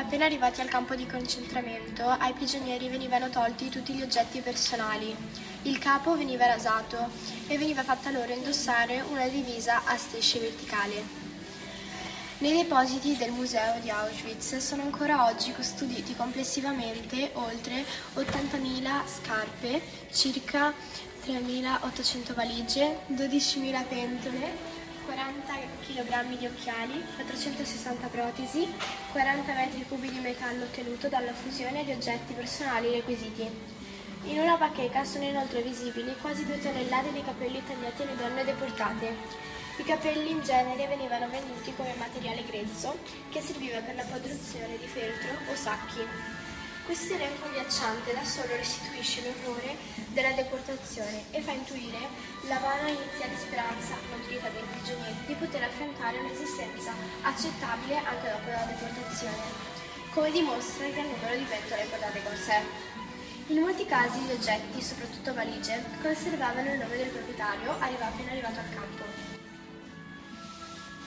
Appena arrivati al campo di concentramento, ai prigionieri venivano tolti tutti gli oggetti personali. Il capo veniva rasato e veniva fatta loro indossare una divisa a strisce verticali. Nei depositi del museo di Auschwitz sono ancora oggi custoditi complessivamente oltre 80.000 scarpe, circa 3.800 valigie, 12.000 pentole, 40 kg di occhiali, 460 protesi, 40 metri cubi di metallo ottenuto dalla fusione di oggetti personali requisiti. In una bacheca sono inoltre visibili quasi 2 tonnellate di capelli tagliati alle donne deportate. I capelli in genere venivano venduti come materiale grezzo che serviva per la produzione di feltro o sacchi. Questo elenco agghiacciante da solo restituisce l'orrore della deportazione e fa intuire la vana iniziale speranza nutrita dai prigionieri di poter affrontare un'esistenza accettabile anche dopo la deportazione, come dimostra il gran numero di pentole portate con sé. In molti casi gli oggetti, soprattutto valigie, conservavano il nome del proprietario appena arrivato al campo.